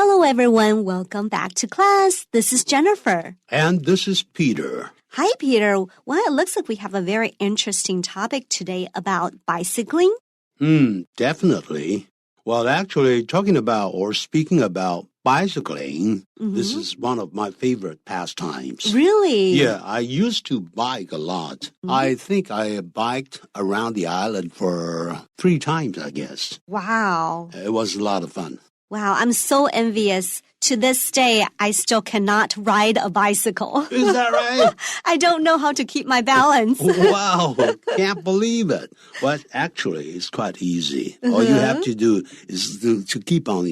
Hello, everyone. Welcome back to class. This is Jennifer. And this is Peter. Hi, Peter. Well, it looks like we have a very interesting topic today about bicycling. Definitely. Well, actually, talking about or speaking about bicycling, this is one of my favorite pastimes. Really? Yeah, I used to bike a lot. I think I biked around the island for 3 times, I guess. Wow. It was a lot of fun. Wow, I'm so envious. To this day, I still cannot ride a bicycle. Is that right? I don't know how to keep my balance. Wow, can't believe it. Well, actually, it's quite easy. All you have to do is to keep on,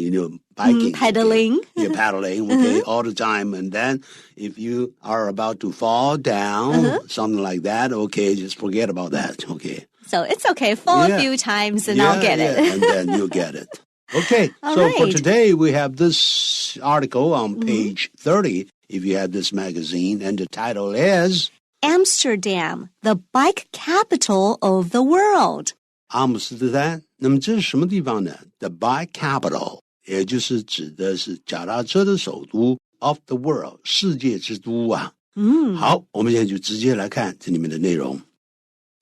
biking. Pedaling. Okay? Yeah, paddling, okay, all the time. And then if you are about to fall down, something like that, okay, just forget about that, okay. So it's okay. Fall a few times and I'll get it. And then you'll get it. Okay, right. For today, we have this article on page 30, if you have this magazine, and the title is Amsterdam, the bike capital of the world. 阿姆斯特丹，那么这是什么地方呢？ The bike capital, 也就是指的是脚踏车的首都 of the world, 世界之都啊。好，我们现在就直接来看这里面的内容。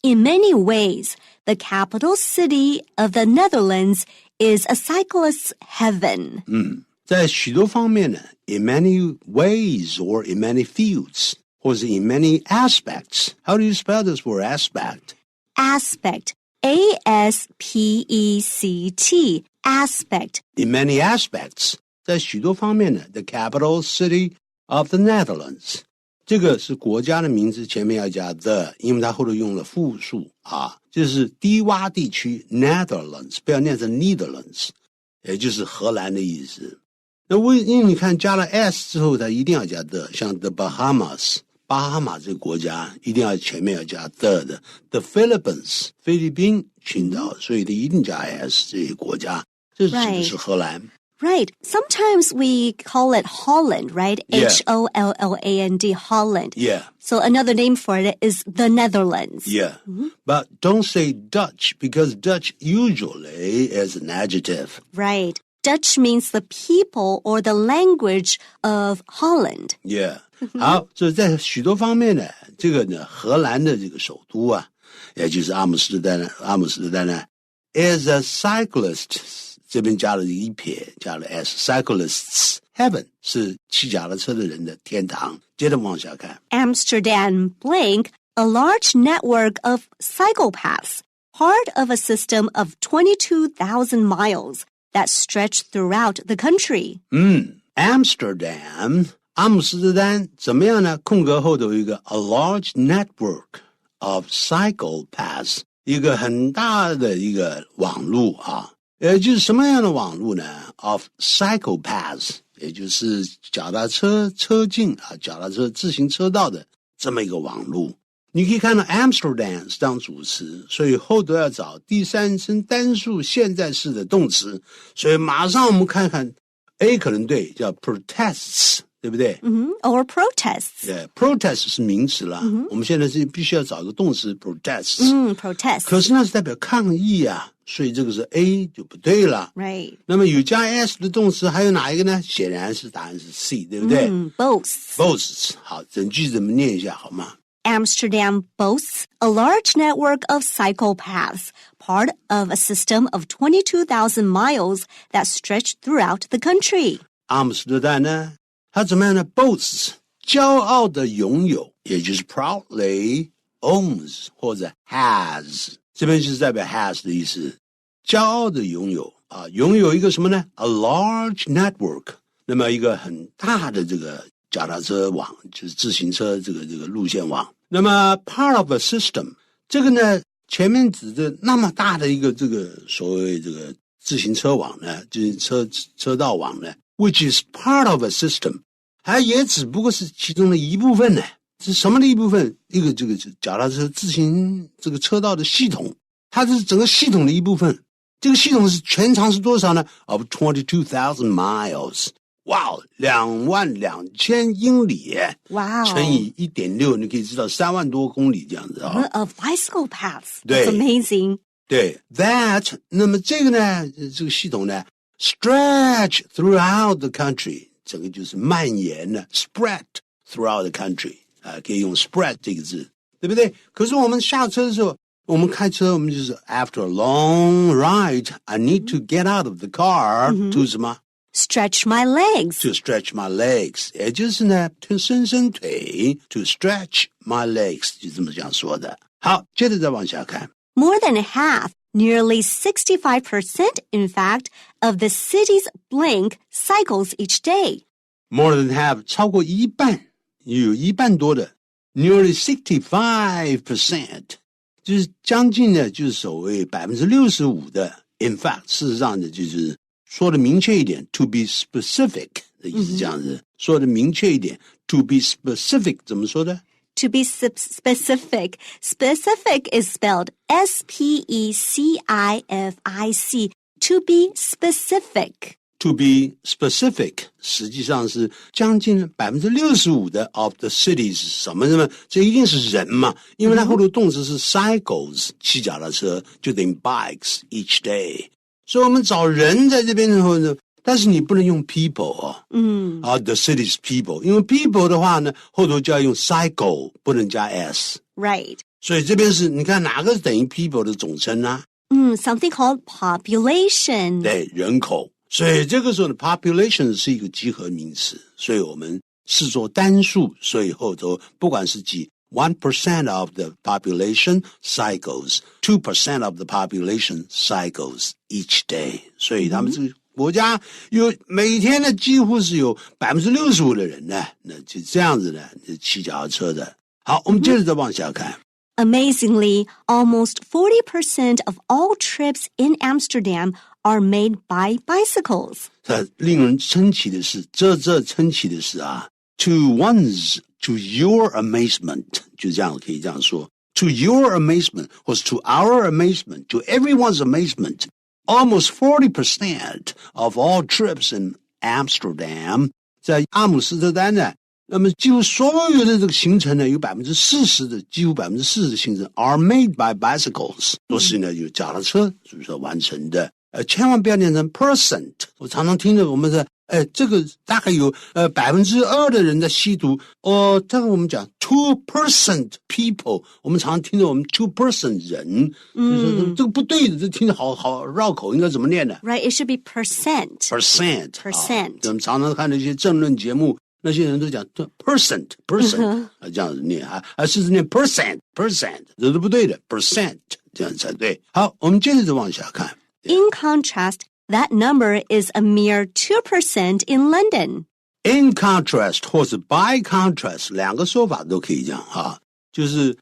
In many ways, the capital city of the Netherlands is a cyclist's heaven. 在许多方面呢 in many ways or in many fields, 或是 in many aspects. How do you spell this word aspect? Aspect. A-S-P-E-C-T. Aspect. In many aspects, 在许多方面呢 the capital city of the Netherlands. 这个是国家的名字，前面要加 the， 因为它后头用了复数啊，就是低洼地区 Netherlands， 不要念成 Netherlands， 也就是荷兰的意思。那因为你看加了 s 之后，它一定要加 the， 像 the Bahamas， 巴哈马这个国家一定要前面要加 the 的 the Philippines， 菲律宾群岛，所以它一定加 s 这些国家，这指的是荷兰。Right. Sometimes we call it Holland, right? Yeah. Holland, Holland. Yeah. So another name for it is the Netherlands. Yeah. But don't say Dutch because Dutch usually is an adjective. Right. Dutch means the people or the language of Holland. Yeah. 好，这在许多方面呢，这个呢，荷兰的这个首都啊，也就是阿姆斯特丹呢 is a cyclist. 这边加了一撇，加了 s, cyclists heaven 是骑脚踏车的人的天堂。接着往下看 Amsterdam blank, a large network of cycle paths, part of a system of 22,000 miles that stretch throughout the country. Amsterdam 阿姆斯特丹怎么样呢？空格后头有一个 a large network of cycle paths， 一个很大的一个网路啊。就是什么样的网路呢 ？Of cycle paths， 也就是脚踏车车径啊，脚踏车自行车道的这么一个网路。你可以看到 Amsterdam 是当主词，所以后头要找第三人称单数现在式的动词，所以马上我们看看 A 可能对，叫 protests， 对不对？Or protests. 对 ，protest 是名词啦。我们现在是必须要找一个动词 protests。Protest. 可是那是代表抗议啊。所以这个是 A 就不对了。Right. 那么有加 s 的动词还有哪一个呢？显然是答案是 C， 对不对？Boasts. Boasts. 好，整句怎么念一下好吗？ Amsterdam boasts a large network of cycle paths, part of a system of 22,000 miles that stretch throughout the country. 阿姆斯特丹呢，它怎么样呢 ？Boasts 骄傲的拥有，也就是 proudly owns 或者 has。这边就是代表 has 的意思，骄傲的拥有啊，拥有一个什么呢 ？A large network， 那么一个很大的这个脚踏车网，就是自行车这个路线网。那么 part of a system， 这个呢前面指的那么大的一个这个所谓这个自行车网呢，就是车道网呢 ，which is part of a system， 它也只不过是其中的一部分呢。是什么的一部分？一个这个脚踏车自行这个车道的系统，它是整个系统的一部分。这个系统是全长是多少呢 ？Of 22,000 miles， 哇，22,000英里，哇，乘以 1.6， 你可以知道3万多公里这样子啊。Of bicycle paths， 对 ，That's amazing。对 ，that， 那么这个呢，这个系统呢 stretch throughout the country， 整个就是蔓延了 ，spread throughout the country， 可以用 spread 这个字，对不对？可是我们下车的时候，我们开车，我们就是 after a long ride, I need to get out of the car、to 什么 Stretch my legs. To stretch my legs， 也就是呢，伸伸腿 to stretch my legs， 就这么这样说的。好，接着再往下看。More than half, nearly 65% in fact, of the city's blink cycles each day. More than half， 超过一半，有一半多的 nearly 65%， 就是将近呢，就是所谓65%的 in fact， 事实上呢，就是说的明确一点 to be specific 的意思这样子，说的明确一点 to be specific 怎么说的To be specific. Specific is spelled S-P-E-C-I-F-I-C. To be specific. To be specific 实际上是将近 65% 的 of the cities 什么什么，这一定是人嘛，因为它后头动词是 cycles 骑脚踏车，就等于 bikes each day， 所以我们找人在这边的时候呢，但是你不能用 people 哦，the city's people， 因为 people 的话呢，后头就要用 cycle， 不能加 s， Right. 所以这边是你看哪个是等于 people 的总称啊something called population. 对，人口。所以这个时候的 population 是一个集合名词，所以我们视作单数，所以后头不管是指 1% of the population cycles, 2% of the population cycles each day， 所以他们这个国家有每天呢几乎是有 65% 的人呢，那就这样子呢骑脚踏车的。好，我们接着再往下看。Amazingly, almost 40% of all trips in Amsterdam are made by bicycles. 令人称奇的是，这称奇的是啊 to your amazement， 就这样可以这样说 to your amazement 或是 to our amazement, to everyone's amazement, almost 40% of all trips in Amsterdam 在阿姆斯特丹呢，那么几乎所有的这个行程呢，有 40% 的，几乎 40% 的行程 are made by bicycles， 都是呢有脚踏车是不是完成的。千万不要念成 percent， 我常常听着我们的这个大概有2% 的人在吸毒这个我们讲 2% people， 我们常常听着我们 2% 人，就是这个不对的，这听着好绕口，应该怎么念呢？ Right, it should be percent. Percent. 我们常常看那些政论节目，那些人都讲 percent 这样子念是念 percent 这都不对的 percent 这样才对。好，我们接着往下看。In contrast, that number is a mere 2% in London. In contrast 或是 by contrast 两个说法都可以讲哈，就是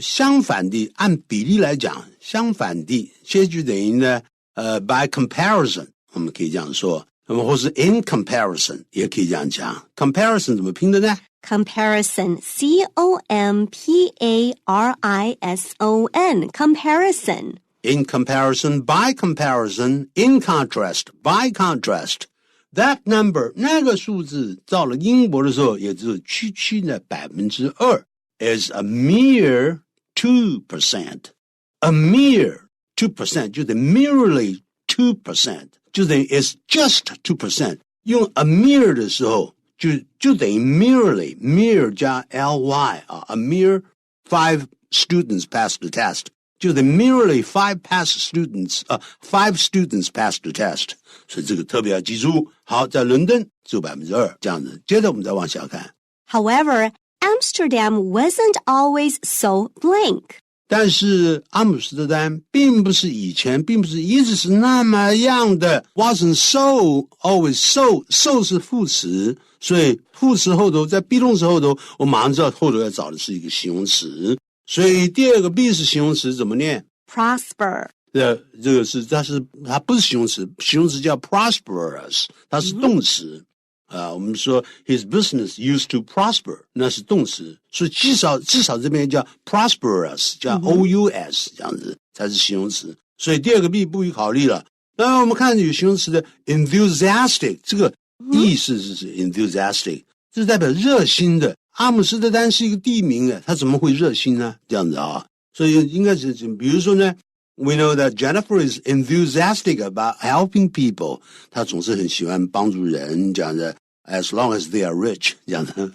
相反的，按比例来讲，相反的，这就等于呢by comparison 我们可以这样说，那么或是 in comparison 也可以这样讲。comparison 怎么拼的呢？ Comparison, C-O-M-P-A-R-I-S-O-N, comparison.In comparison, by comparison, in contrast, by contrast. That number, 那个数字到了英国的时候，也就是区呢 2% is a mere 2%. A mere 2%就等于 merely 2%， 就等于 is just 2%。用 a mere 的时候，就等于 merely, mere 加 ly a mere 5 students passed the test。就得 merely 5 students passed the test， 所以这个特别要记住。好，在伦敦只有 2% 这样子。接着我们再往下看。However, Amsterdam wasn't always so blank. 但是阿姆斯特丹并不是一直是那么样的 wasn't so always so 是副词，所以副词后头在 be 动词后头，我马上知道后头要找的是一个形容词。所以第二个 be 是形容词，怎么念 ？Prosper。这个它不是形容词，形容词叫 prosperous， 它是动词。我们说 his business used to prosper， 那是动词，所以至少这边叫 prosperous， 叫 ous 这样子才是形容词。所以第二个 be 不予考虑了。那我们看有形容词的 enthusiastic， 这个意思是 enthusiastic， 这是代表热心的。阿姆斯特丹是一个地名它怎么会热心呢？这样子啊，所以应该是比如说呢 We know that Jennifer is enthusiastic about helping people. 她总是很喜欢帮助人，这样的。As long as they are rich, 这样的。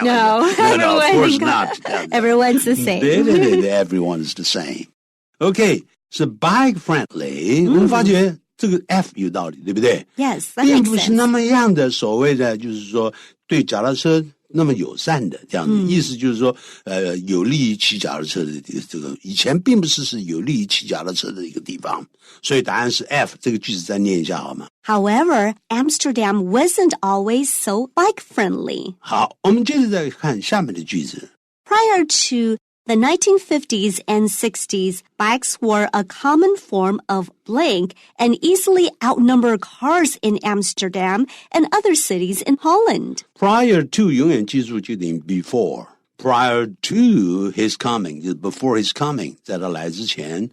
No, of course not. Everyone's the same. Everyone is the same. Okay, 是 bike friendly. 我们发觉这个 F 有道理，对不对？ Yes, that 并 makes 不是 sense. 那么样的所谓的，就是说对脚踏车那么友善的这样子，意思就是说，有利于骑脚踏车的这个，以前并不是有利于骑脚踏车的一个地方，所以答案是 F。这个句子再念一下好吗？ However, Amsterdam wasn't always so bike-friendly. 好，我们接着再看下面的句子。 Prior to the 1950s and 60s, bikes were a common form of blank and easily outnumber cars in Amsterdam and other cities in Holland. Prior to 永远记住就等于 before. Prior to his coming, 就是 before his coming, 在他来之前。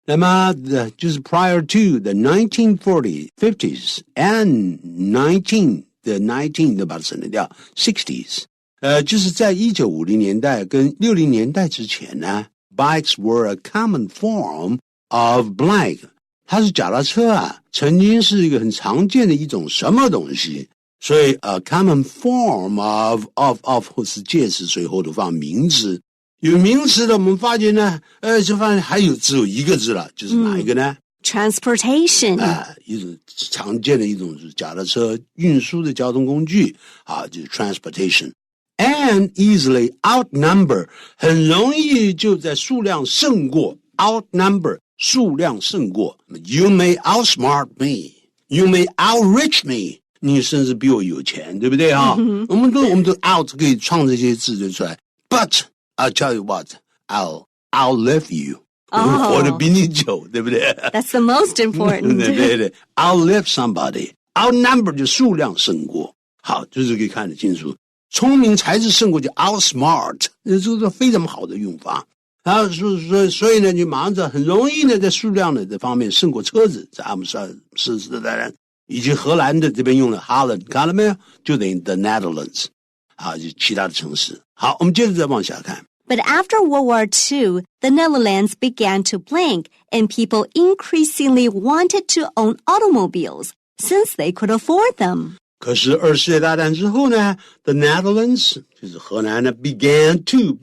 那么就是 prior to the 1940s, 50s and 19都把它省略掉 60s. 就是在1950年代跟60年代之前呢 ，bikes were a common form of blank. 它是脚踏车啊，曾经是一个很常见的一种什么东西，所以common form of 或是介词，所以后头放名词。有名词的，我们发现呢，就发现只有一个字了，就是哪一个呢？Transportation. 一种常见的一种就是脚踏车运输的交通工具啊，就是 transportation。And easily outnumber 很容易就在数量胜过 outnumber 数量胜过 You may outsmart me You may outrich me 你甚至比我有钱对不对啊？我们都 out 可以创这些字就出来 But I'll tell you what I'll outlive you 活得比你久对不对？ That's the most important. 对 outlive somebody outnumber 就数量胜过好就是可以看得清楚聪明才智胜过就 outsmart 这是非常好的用法然后所以呢你马上知道很容易呢在数量的这方面胜过车子在阿姆斯特丹以及荷兰的这边用了 Holland 看了没有就等于 the Netherlands 好就其他的城市好我们接着再往下看But after World War II, the Netherlands began to blank and people increasingly wanted to own automobiles since they could afford them. 可是二次世界大战之后呢 The Netherlands 就是荷兰呢 began to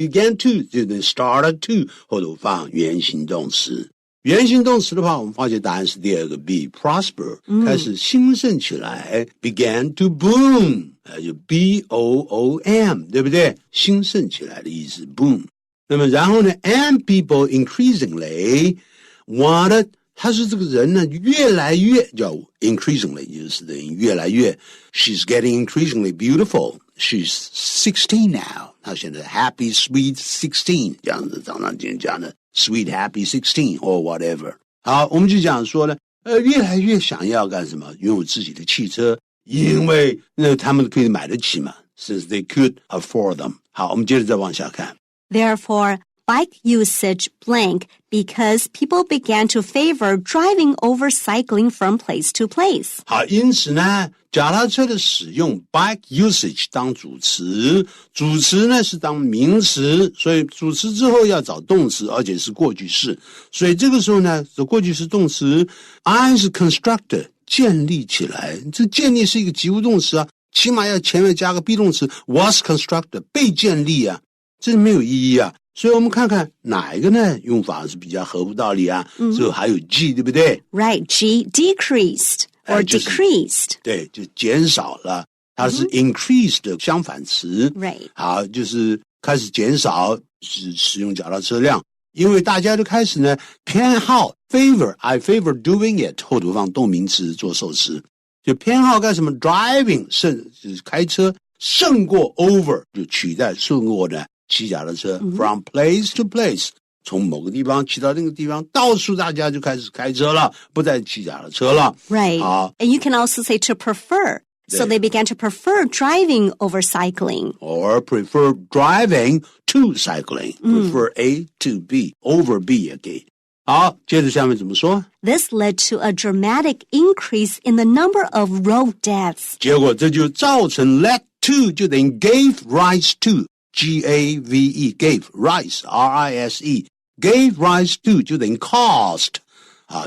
就等于 started to 后头放原形动词原形动词的话我们发现答案是第二个 B prosper 开始兴盛起来 began to boom 就 B-O-O-M 对不对兴盛起来的意思 boom 那么然后呢 and people increasingly wanted他是这个人呢越来越叫 increasingly 就是等于越来越 she's getting increasingly beautiful she's 16 now 他现在 happy sweet 16这样子常常讲的 sweet happy 16 or whatever 好我们就讲说呢越来越想要干什么拥有自己的汽车因为他们可以买得起嘛 since they could afford them 好我们接着再往下看 Therefore, bike usage blank because people began to favor driving over cycling from place to place. 好，因此呢，脚踏车的使用 bike usage 当主词，主词呢是当名词，所以主词之后要找动词，而且是过去式。所以这个时候呢，这过去式动词 I 是 constructed 建立起来，这建立是一个及物动词啊，起码要前面加个 be 动词 was constructed 被建立啊，这没有意义啊。所以我们看看哪一个呢用法是比较合乎道理啊最后还有 G 对不对 Right, G decreased or decreased 对就减少了它是 increased 的相反词 Right 好就是开始减少使用脚踏车辆因为大家都开始呢偏好 I favor doing it 后头放动名词做受词就偏好干什么 driving 就是开车胜过 over 就取代胜过呢骑脚踏车 from place to place 从某个地方骑到那个地方到处大家就开始开车了不再骑脚踏车了 Right. And you can also say to prefer. So they began to prefer driving over cycling. Or prefer driving to cycling. Prefer A to B. Over B 也可以好接着下面怎么说 This led to a dramatic increase in the number of road deaths. 结果这就造成 led to 就等于 gave rise to G-A-V-E, gave, rise, R-I-S-E, gave rise to 就等于 caused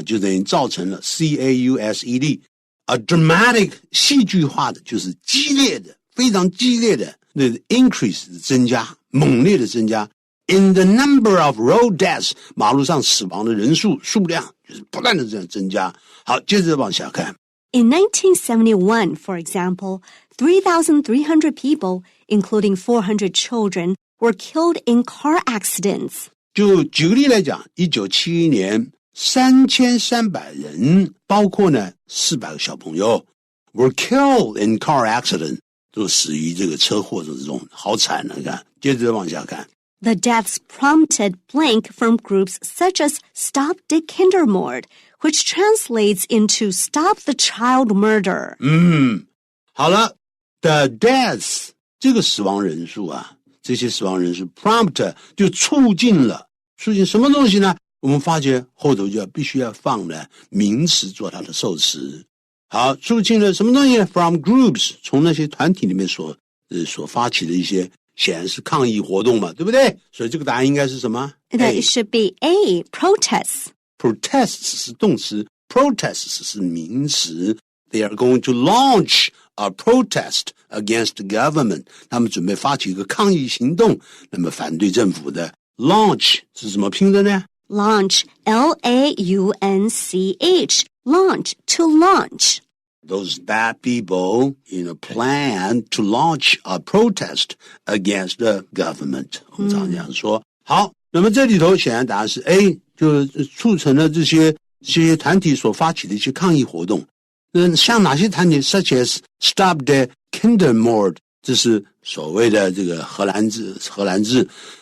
就等于造成了 caused a dramatic 戏剧化的就是激烈的非常激烈的那 increase 的增加猛烈的增加 in the number of road deaths 马路上死亡的人数数量就是不断的这样增加。好，接着往下看。In 1971, for example, 3,300 people, including 400 children, were killed in car accidents. 就举个例来讲1971年3300人包括呢400个小朋友 were killed in car accident 都死于这个车祸的这种好惨了看接着往下看 The deaths prompted blank from groups such as Stop the Kindermord, which translates into Stop the Child Murder. 好了 The deaths 这个死亡人数这些死亡人数 prompt 就促进什么东西呢我们发觉后头就必须要放呢名词做它的受词。好，促进了什么东西 ？From groups 从那些团体里面所发起的一些显然是抗议活动嘛，对不对？所以这个答案应该是什么 That should be A, protests. Protests 是动词 Protests 是名词 They are going to launch a protest against the government 他们准备发起一个抗议行动那么反对政府的 Launch 是怎么拼的呢Launch, L-A-U-N-C-H. Launch, to launch. Those bad people plan to launch a protest against the government. 我们常讲说好，那么这里头显然答案是 A 就促成了这些团体所发起的一些抗议活动像哪些团体 such as Stop the Kindermord 这是所谓的这个荷兰字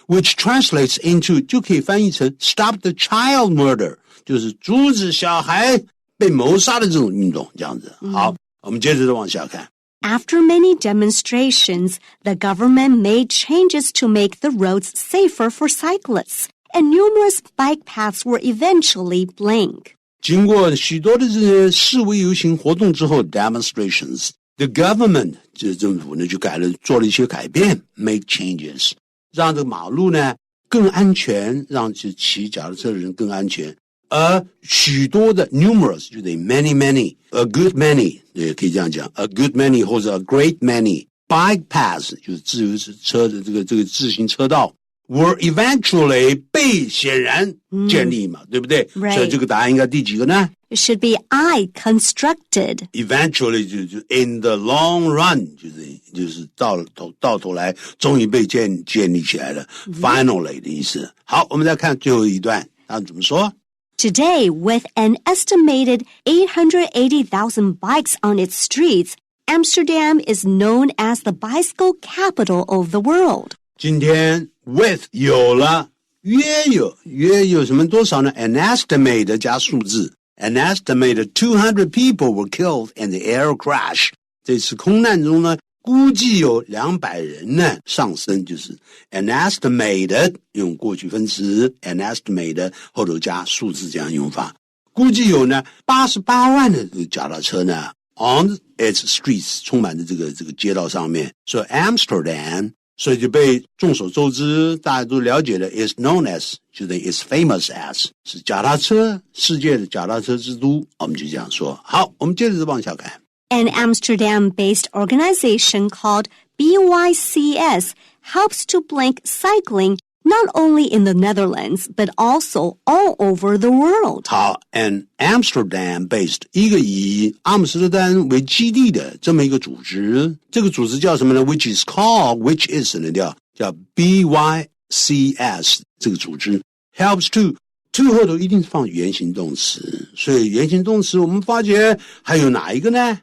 which translates into 就可以翻译成 Stop the Child Murder 就是阻止小孩被谋杀的这种运动这样子好我们接着往下看 After many demonstrations, the government made changes to make the roads safer for cyclists, and numerous bike paths were eventually blank. 经过许多的这些示威游行活动之后 demonstrations The government 这政府呢就做了一些改变 make changes 让这个马路呢更安全让骑脚踏车的人更安全而许多的 numerous 就等于 many a good many 也可以这样讲 a good many 或者 a great many bike paths 就是自由车的这个自行车道 were eventually 被显然建立嘛对不对 Right. 所以这个答案应该第几个呢It should be I, constructed. Eventually 就 in the long run 就是到头来终于被建立起来了 finally 的意思好我们再看最后一段他怎么说 Today, with an estimated 880,000 bikes on its streets, Amsterdam is known as the bicycle capital of the world. 今天 with 有了约有什么多少呢 An estimate 加数字An estimated 200 people were killed in the air crash. 这次空难中呢，估计有200人呢丧生，就是 an estimated 用过去分词 an estimated 后头加数字这样用法。估计有呢88万的脚踏车呢 on its streets 充满着这个街道上面。所以 Amsterdam 所以就被众所周知，大家都了解的 is known as 就等于 is famous as 是世界的脚踏车之都，我们就这样说。好，我们接着往下看。An Amsterdam-based organization called BYCS helps to blank cycling not only in the Netherlands, but also all over the world. 好 ，an Amsterdam-based 一个以阿姆斯特丹为基地的这么一个组织，这个组织叫什么呢 ？Which is 呢叫 BYCS 这个组织 helps to 后头一定是放原形动词，所以原形动词我们发觉还有哪一个呢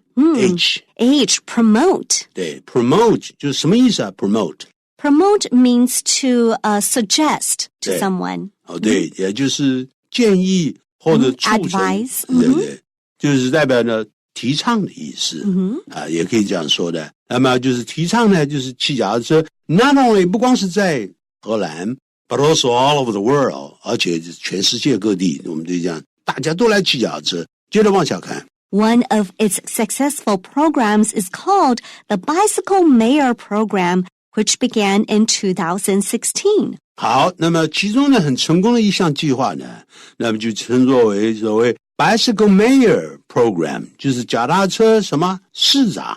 ？H promote. 对 ，promote 就是什么意思啊 ？promote。Promote means to suggest to someone. 对，也就是建议或者促成 advise. 对，就是代表呢提倡的意思。也可以这样说的。那么就是提倡呢，就是骑脚踏车 ，not only 不光是在荷兰 ，but also all over the world， 而且全世界各地，我们就这样，大家都来骑脚踏车。接着往下看。One of its successful programs is called the Bicycle Mayor Program, which began in 2016. 好，那么其中呢很成功的一项计划呢，那么就称作为所谓 Bicycle Mayor Program， 就是脚踏车什么市长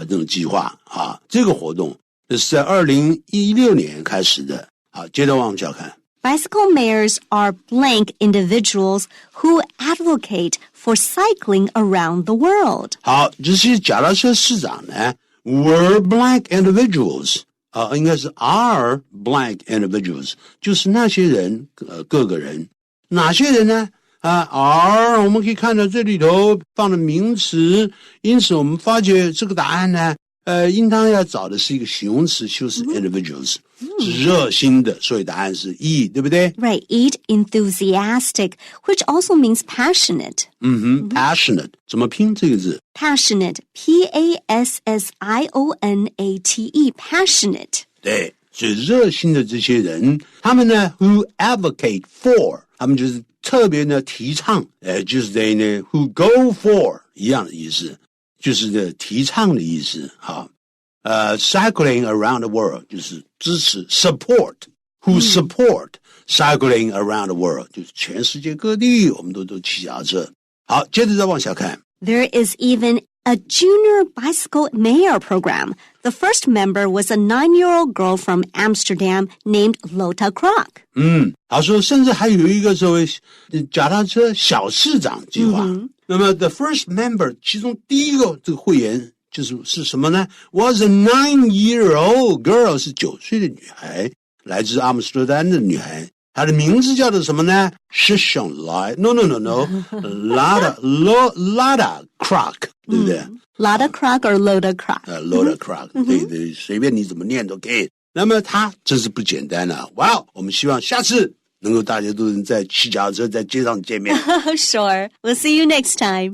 这种计划啊，这个活动这是在2016年开始的。好，接着往下看。Bicycle mayors are blank individuals who advocate for cycling around the world. 好，这些脚踏车市长呢 were blank individuals。应该是 are blank individuals， 就是那些人各个人。哪些人呢？are 我们可以看到这里头放了名词，因此我们发觉这个答案呢应当要找的是一个形容词，就是 individuals，是热心的，所以答案是 E， 对不对？ Right, eat enthusiastic, which also means passionate. Passionate 怎么拼这个字？ Passionate, P-A-S-S-I-O-N-A-T-E, passionate. 对，所以热心的这些人，他们呢 who advocate for， 他们就是特别呢提倡，就是 they 呢 who go for 一样的意思，就是呢提倡的意思。好，cycling around the world 就是支持 support， who support cycling around the world 就是全世界各地我们都骑脚踏车。好，接着再往下看。There is even a junior bicycle mayor program. The first member was a 9-year-old girl from Amsterdam named Lotta Kroc. 好说，甚至还有一个所谓脚踏车小市长计划。那么 the first member 其中第一个这个会员是什么呢？ Was a 9-year-old girl， 是9岁的女孩，来自阿姆斯特丹的女孩。她的名字叫做什么呢？是想来 No Lotta Kroc， 对不对Lotta Kroc or Lotta Kroc? Lotta Kroc， 对，随便你怎么念都可以。那么她真是不简单啊！哇，我们希望下次能够大家都能在骑脚踏车在街上见面。Sure. We'll see you next time.